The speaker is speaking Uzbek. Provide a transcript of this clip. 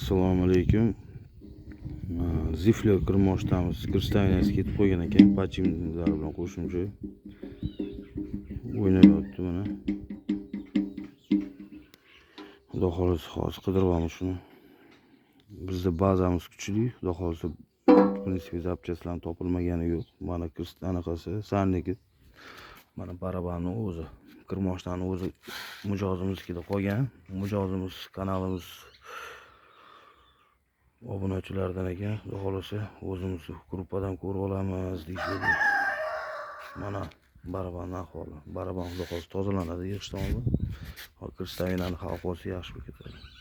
Assalomu alaykum. Zifli kirmoqdamiz. Kristavinasi ketib qo'ygan ekan, pachimlar bilan qo'shimcha o'ynayapti mana. Xudo xolisa hozir qidiryapmiz shuni. Bizda bazamiz kuchli, xudo xolisa prinsipi zapchastlar topilmagani yo'q. Mana anaqasi sanniki. Mana barabanni o'zi, kirmoqdani o'zi mijozimiznikida qolgan. Mijozimiz kanalimiz obunachilardan ekan, xudo xolisa o'zimiz gruppadan ko'rib olamiz deyishdi. Mana barabanning ahvoli. Baraban xudo xolisa tozalanadi, yig'ishdan oldin. Kristavinani xalq olsa yaxshi bo'lib ketadi.